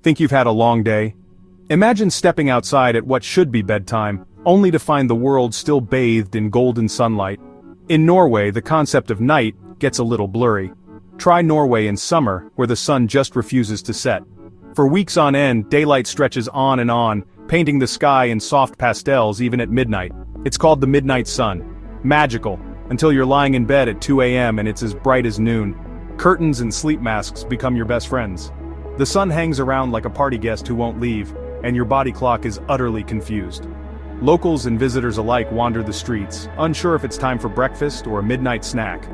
Think you've had a long day? Imagine stepping outside at what should be bedtime, only to find the world still bathed in golden sunlight. In Norway, the concept of night gets a little blurry. Try Norway in summer, where the sun just refuses to set. For weeks on end, daylight stretches on, painting the sky in soft pastels even at midnight. It's called the midnight sun. Magical, until you're lying in bed at 2 a.m. and it's as bright as noon. Curtains and sleep masks become your best friends. The sun hangs around like a party guest who won't leave, and your body clock is utterly confused. Locals and visitors alike wander the streets, unsure if it's time for breakfast or a midnight snack.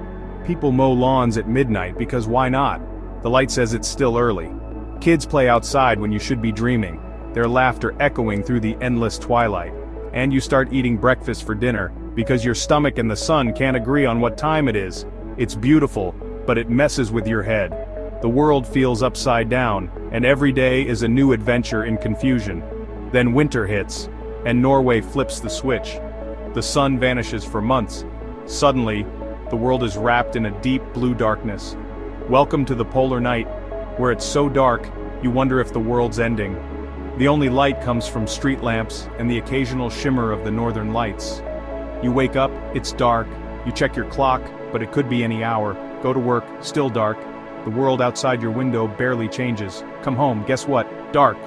People mow lawns at midnight because why not? The light says it's still early. Kids play outside when you should be dreaming, their laughter echoing through the endless twilight. And you start eating breakfast for dinner, because your stomach and the sun can't agree on what time it is. It's beautiful, but it messes with your head. The world feels upside down, and every day is a new adventure in confusion. Then winter hits, and Norway flips the switch. The sun vanishes for months. Suddenly, the world is wrapped in a deep blue darkness. Welcome to the polar night, where it's so dark, you wonder if the world's ending. The only light comes from street lamps and the occasional shimmer of the northern lights. You wake up, it's dark, you check your clock, but it could be any hour, go to work, still dark. The world outside your window barely changes. Come home, guess what? Dark.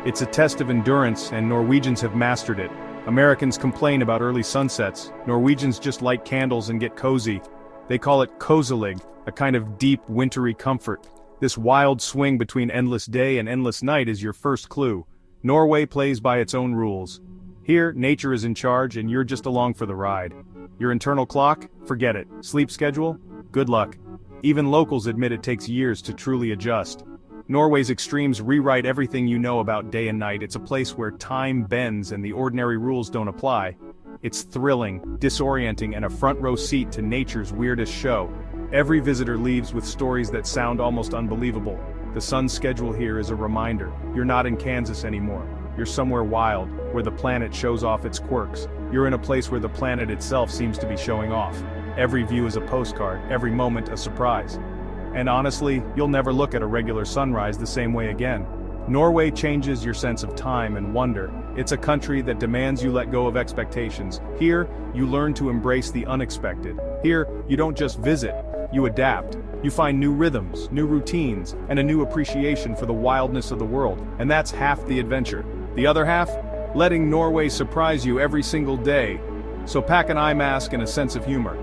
It's a test of endurance, and Norwegians have mastered it. Americans complain about early sunsets. Norwegians just light candles and get cozy. They call it koselig, a kind of deep, wintry comfort. This wild swing between endless day and endless night is your first clue. Norway plays by its own rules. Here, nature is in charge and you're just along for the ride. Your internal clock? Forget it. Sleep schedule? Good luck. Even locals admit it takes years to truly adjust. Norway's extremes rewrite everything you know about day and night. It's a place where time bends and the ordinary rules don't apply. It's thrilling, disorienting, and a front row seat to nature's weirdest show. Every visitor leaves with stories that sound almost unbelievable. The sun's schedule here is a reminder. You're not in Kansas anymore. You're somewhere wild, where the planet shows off its quirks. You're in a place where the planet itself seems to be showing off. Every view is a postcard, every moment a surprise. And honestly, you'll never look at a regular sunrise the same way again. Norway changes your sense of time and wonder. It's a country that demands you let go of expectations. Here, you learn to embrace the unexpected. Here, you don't just visit, you adapt. You find new rhythms, new routines, and a new appreciation for the wildness of the world. And that's half the adventure. The other half? Letting Norway surprise you every single day. So pack an eye mask and a sense of humor.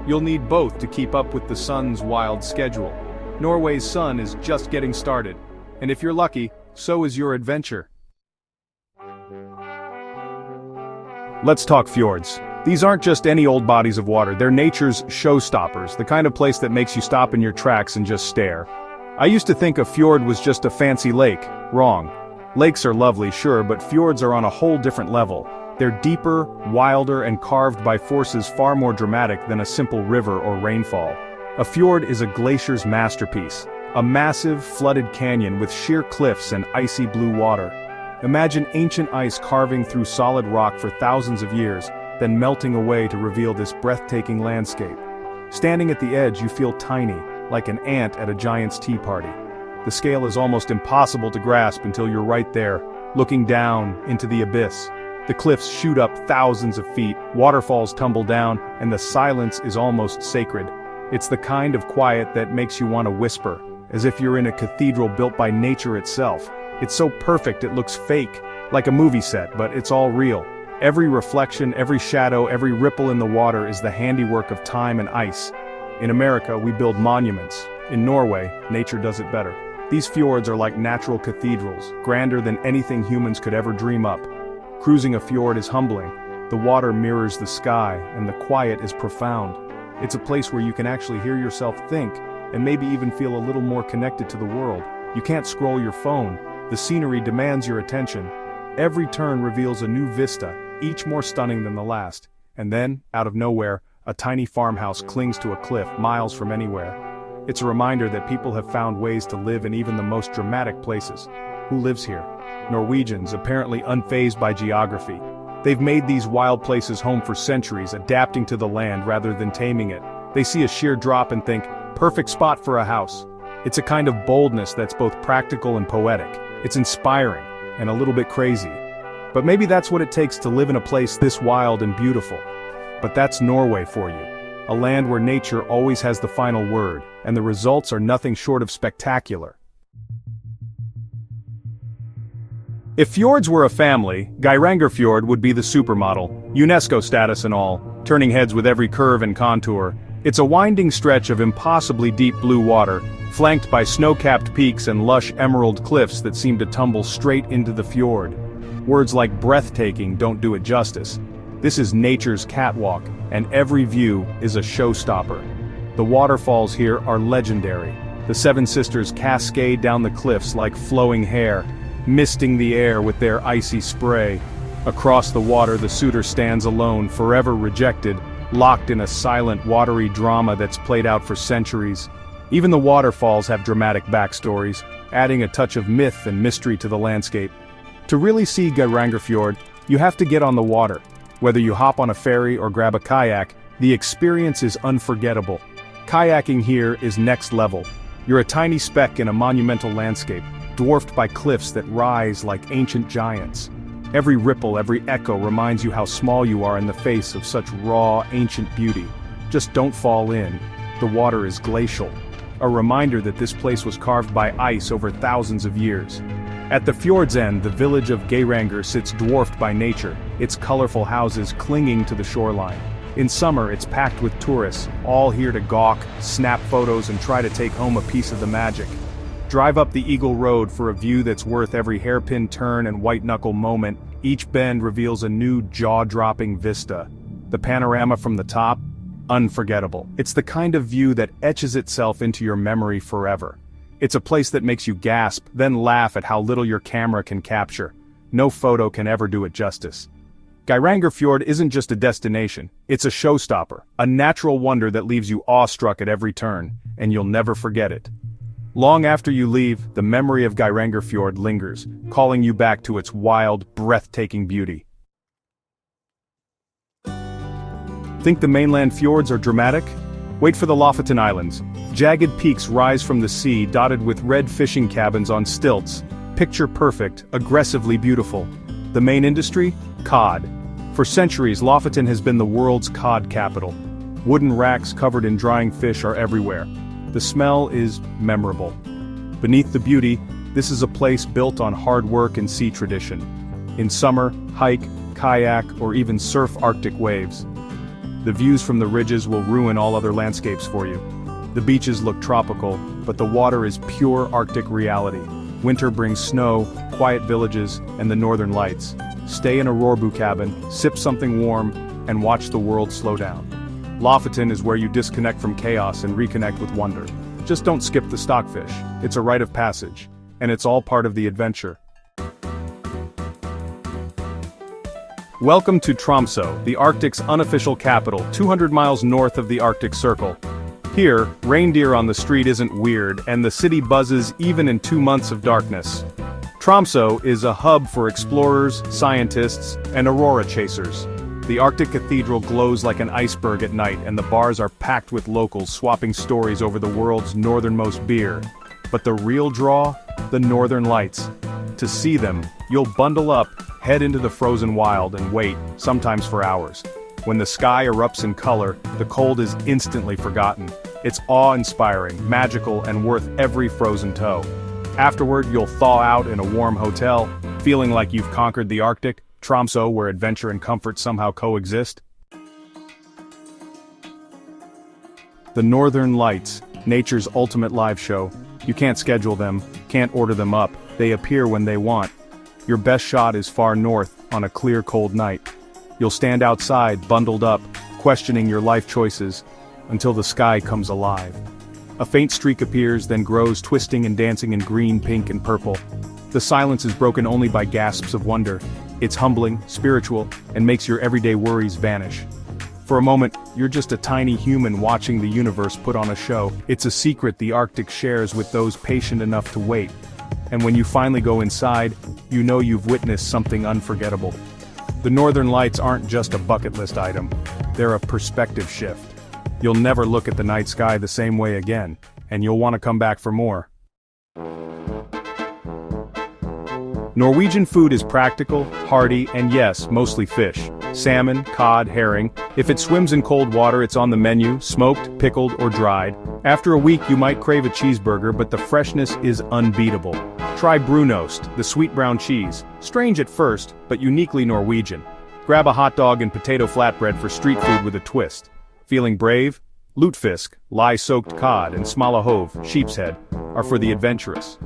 You'll need both to keep up with the sun's wild schedule. Norway's sun is just getting started. And if you're lucky, so is your adventure. Let's talk fjords. These aren't just any old bodies of water, they're nature's showstoppers, the kind of place that makes you stop in your tracks and just stare. I used to think a fjord was just a fancy lake. Wrong. Lakes are lovely, sure, but fjords are on a whole different level. They're deeper, wilder, and carved by forces far more dramatic than a simple river or rainfall. A fjord is a glacier's masterpiece, a massive, flooded canyon with sheer cliffs and icy blue water. Imagine ancient ice carving through solid rock for thousands of years, then melting away to reveal this breathtaking landscape. Standing at the edge, you feel tiny, like an ant at a giant's tea party. The scale is almost impossible to grasp until you're right there, looking down into the abyss. The cliffs shoot up thousands of feet, waterfalls tumble down, and the silence is almost sacred. It's the kind of quiet that makes you want to whisper, as if you're in a cathedral built by nature itself. It's so perfect it looks fake, like a movie set, but it's all real. Every reflection, every shadow, every ripple in the water is the handiwork of time and ice. In America, we build monuments. In Norway, nature does it better. These fjords are like natural cathedrals, grander than anything humans could ever dream up. Cruising a fjord is humbling. The water mirrors the sky, and the quiet is profound. It's a place where you can actually hear yourself think, and maybe even feel a little more connected to the world. You can't scroll your phone. The scenery demands your attention. Every turn reveals a new vista, each more stunning than the last. And then, out of nowhere, a tiny farmhouse clings to a cliff miles from anywhere. It's a reminder that people have found ways to live in even the most dramatic places. Who lives here? Norwegians, apparently unfazed by geography. They've made these wild places home for centuries, adapting to the land rather than taming it. They see a sheer drop and think, perfect spot for a house. It's a kind of boldness that's both practical and poetic. It's inspiring, and a little bit crazy. But maybe that's what it takes to live in a place this wild and beautiful. But that's Norway for you. A land where nature always has the final word, and the results are nothing short of spectacular. If fjords were a family, Fjord would be the supermodel, UNESCO status and all, turning heads with every curve and contour. It's a winding stretch of impossibly deep blue water, flanked by snow-capped peaks and lush emerald cliffs that seem to tumble straight into the fjord. Words like breathtaking don't do it justice. This is nature's catwalk, and every view is a showstopper. The waterfalls here are legendary. The Seven Sisters cascade down the cliffs like flowing hair, misting the air with their icy spray. Across the water, the suitor stands alone, forever rejected, locked in a silent, watery drama that's played out for centuries. Even the waterfalls have dramatic backstories, adding a touch of myth and mystery to the landscape. To really see Fjord, you have to get on the water. Whether you hop on a ferry or grab a kayak, the experience is unforgettable. Kayaking here is next level. You're a tiny speck in a monumental landscape, dwarfed by cliffs that rise like ancient giants. Every ripple, every echo reminds you how small you are in the face of such raw, ancient beauty. Just don't fall in. The water is glacial, a reminder that this place was carved by ice over thousands of years. At the fjord's end, the village of Geiranger sits dwarfed by nature, its colorful houses clinging to the shoreline. In summer, it's packed with tourists, all here to gawk, snap photos, and try to take home a piece of the magic. Drive up the Eagle Road for a view that's worth every hairpin turn and white-knuckle moment. Each bend reveals a new jaw-dropping vista. The panorama from the top? Unforgettable. It's the kind of view that etches itself into your memory forever. It's a place that makes you gasp, then laugh at how little your camera can capture. No photo can ever do it justice. Fjord isn't just a destination, it's a showstopper, a natural wonder that leaves you awestruck at every turn, and you'll never forget it. Long after you leave, the memory of Fjord lingers, calling you back to its wild, breathtaking beauty. Think the mainland fjords are dramatic? Wait for the Lofoten Islands. Jagged peaks rise from the sea, dotted with red fishing cabins on stilts. Picture perfect, aggressively beautiful. The main industry? Cod. For centuries, Lofoten has been the world's cod capital. Wooden racks covered in drying fish are everywhere. The smell is memorable. Beneath the beauty, this is a place built on hard work and sea tradition. In summer, hike, kayak, or even surf Arctic waves. The views from the ridges will ruin all other landscapes for you. The beaches look tropical, but the water is pure Arctic reality. Winter brings snow, quiet villages, and the northern lights. Stay in a Rorbu cabin, sip something warm, and watch the world slow down. Lofoten is where you disconnect from chaos and reconnect with wonder. Just don't skip the stockfish. It's a rite of passage, and it's all part of the adventure. Welcome to Tromsø, the Arctic's unofficial capital, 200 miles north of the Arctic Circle. Here, reindeer on the street isn't weird, and the city buzzes even in 2 months of darkness. Tromsø is a hub for explorers, scientists, and aurora chasers. The Arctic Cathedral glows like an iceberg at night, and the bars are packed with locals swapping stories over the world's northernmost beer. But the real draw? The Northern Lights. To see them, you'll bundle up, head into the frozen wild, and wait, sometimes for hours. When the sky erupts in color, the cold is instantly forgotten. It's awe-inspiring, magical, and worth every frozen toe. Afterward, you'll thaw out in a warm hotel, feeling like you've conquered the Arctic, Tromsø, where adventure and comfort somehow coexist. The Northern Lights, nature's ultimate live show. You can't schedule them, can't order them up, they appear when they want. Your best shot is far north, on a clear cold night. You'll stand outside, bundled up, questioning your life choices, until the sky comes alive. A faint streak appears, then grows, twisting and dancing in green, pink, and purple. The silence is broken only by gasps of wonder. It's humbling, spiritual, and makes your everyday worries vanish. For a moment, you're just a tiny human watching the universe put on a show. It's a secret the Arctic shares with those patient enough to wait. And when you finally go inside, you know you've witnessed something unforgettable. The Northern Lights aren't just a bucket list item. They're a perspective shift. You'll never look at the night sky the same way again, and you'll want to come back for more. Norwegian food is practical, hearty, and yes, mostly fish. Salmon, cod, herring. If it swims in cold water, it's on the menu, smoked, pickled, or dried. After a week, you might crave a cheeseburger, but the freshness is unbeatable. Try brunost, the sweet brown cheese. Strange at first, but uniquely Norwegian. Grab a hot dog and potato flatbread for street food with a twist. Feeling brave? Lutefisk, lye-soaked cod, and smalahove, sheep's head, are for the adventurous.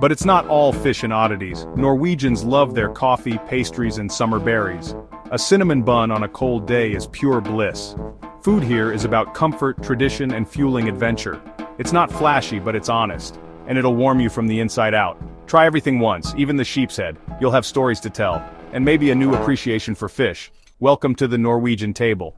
But it's not all fish and oddities. Norwegians love their coffee, pastries, and summer berries. A cinnamon bun on a cold day is pure bliss. Food here is about comfort, tradition, and fueling adventure. It's not flashy, but it's honest. And it'll warm you from the inside out. Try everything once, even the sheep's head. You'll have stories to tell. And maybe a new appreciation for fish. Welcome to the Norwegian table.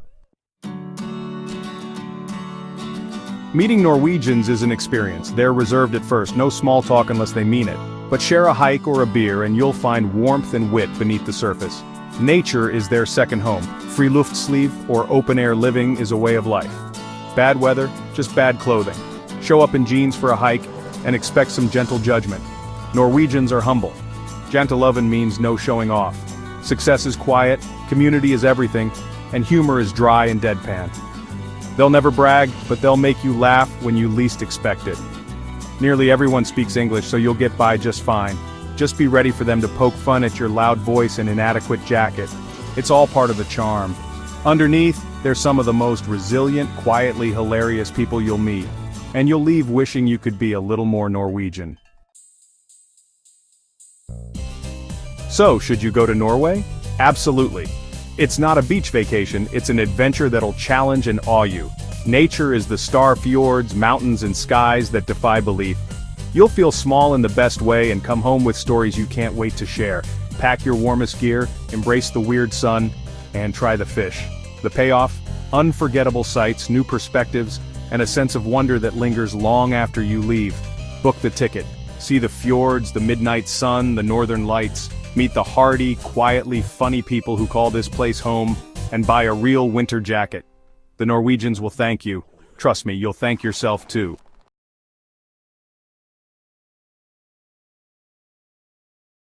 Meeting Norwegians is an experience. They're reserved at first, no small talk unless they mean it. But share a hike or a beer and you'll find warmth and wit beneath the surface. Nature is their second home. Friluftsliv, or open-air living, is a way of life. Bad weather, just bad clothing. Show up in jeans for a hike and expect some gentle judgment. Norwegians are humble. Janteloven means no showing off. Success is quiet, community is everything, and humor is dry and deadpan. They'll never brag, but they'll make you laugh when you least expect it. Nearly everyone speaks English, so you'll get by just fine. Just be ready for them to poke fun at your loud voice and inadequate jacket. It's all part of the charm. Underneath, they're some of the most resilient, quietly hilarious people you'll meet. And you'll leave wishing you could be a little more Norwegian. So, should you go to Norway? Absolutely. It's not a beach vacation, it's an adventure that'll challenge and awe you. Nature is the star fjords, mountains, and skies that defy belief. You'll feel small in the best way and come home with stories you can't wait to share. Pack your warmest gear, embrace the weird sun, and try the fish. The payoff? Unforgettable sights, new perspectives, and a sense of wonder that lingers long after you leave. Book the ticket. See the fjords, the midnight sun, the northern lights. Meet the hardy, quietly funny people who call this place home, and buy a real winter jacket. The Norwegians will thank you. Trust me, you'll thank yourself too.